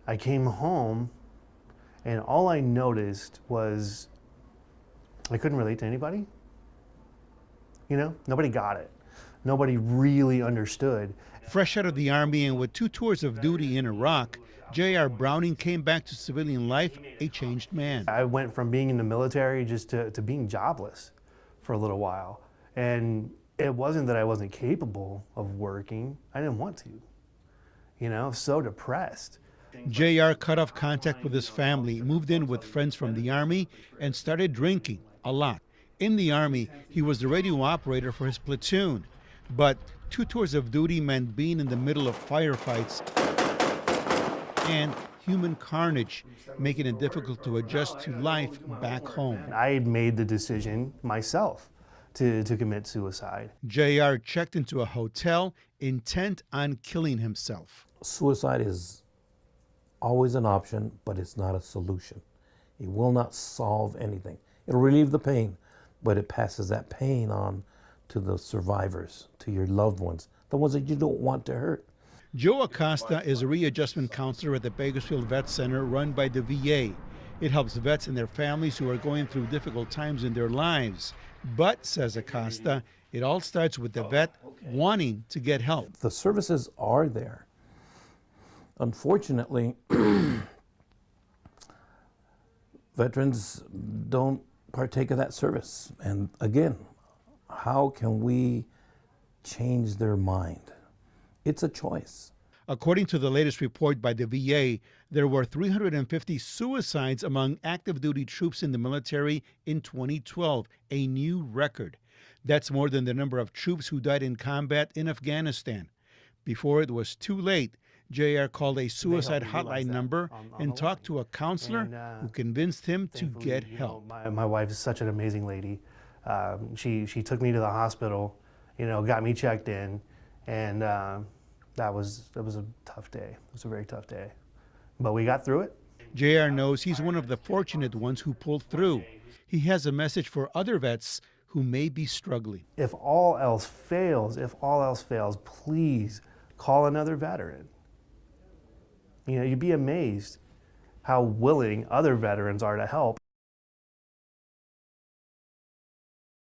I came home and all I noticed was I couldn't relate to anybody. You know, nobody got it. Nobody really understood. Fresh out of the Army and with 2 tours of duty in Iraq, J.R. Browning came back to civilian life a changed man. I went from being in the military just to being jobless for a little while. And it wasn't that I wasn't capable of working. I didn't want to. You know, I was so depressed. J.R. cut off contact with his family, moved in with friends from the Army, and started drinking a lot. In the Army, he was the radio operator for his platoon. But 2 tours of duty meant being in the middle of firefights and human carnage, making it difficult to adjust to life back home. I had made the decision myself to commit suicide. J.R. checked into a hotel intent on killing himself. Suicide is always an option, but it's not a solution. It will not solve anything. It'll relieve the pain, but it passes that pain on to the survivors, to your loved ones, the ones that you don't want to hurt. Joe Acosta is a readjustment counselor at the Bakersfield Vet Center run by the VA. It helps vets and their families who are going through difficult times in their lives. But, says Acosta, it all starts with the vet wanting to get help. The services are there. Unfortunately, veterans don't partake of that service. And again, how can we change their mind? It's a choice. According to the latest report by the VA, there were 350 suicides among active duty troops in the military in 2012, a new record. That's more than the number of troops who died in combat in Afghanistan. Before it was too late, J.R. called a suicide hotline number and talked to a counselor who convinced him to get help. My wife is such an amazing lady. She took me to the hospital, you know, got me checked in, and that was a tough day. It was a very tough day, but we got through it. J.R. knows he's one of the fortunate ones who pulled through. He has a message for other vets who may be struggling. If all else fails, please call another veteran. You know, you'd be amazed how willing other veterans are to help.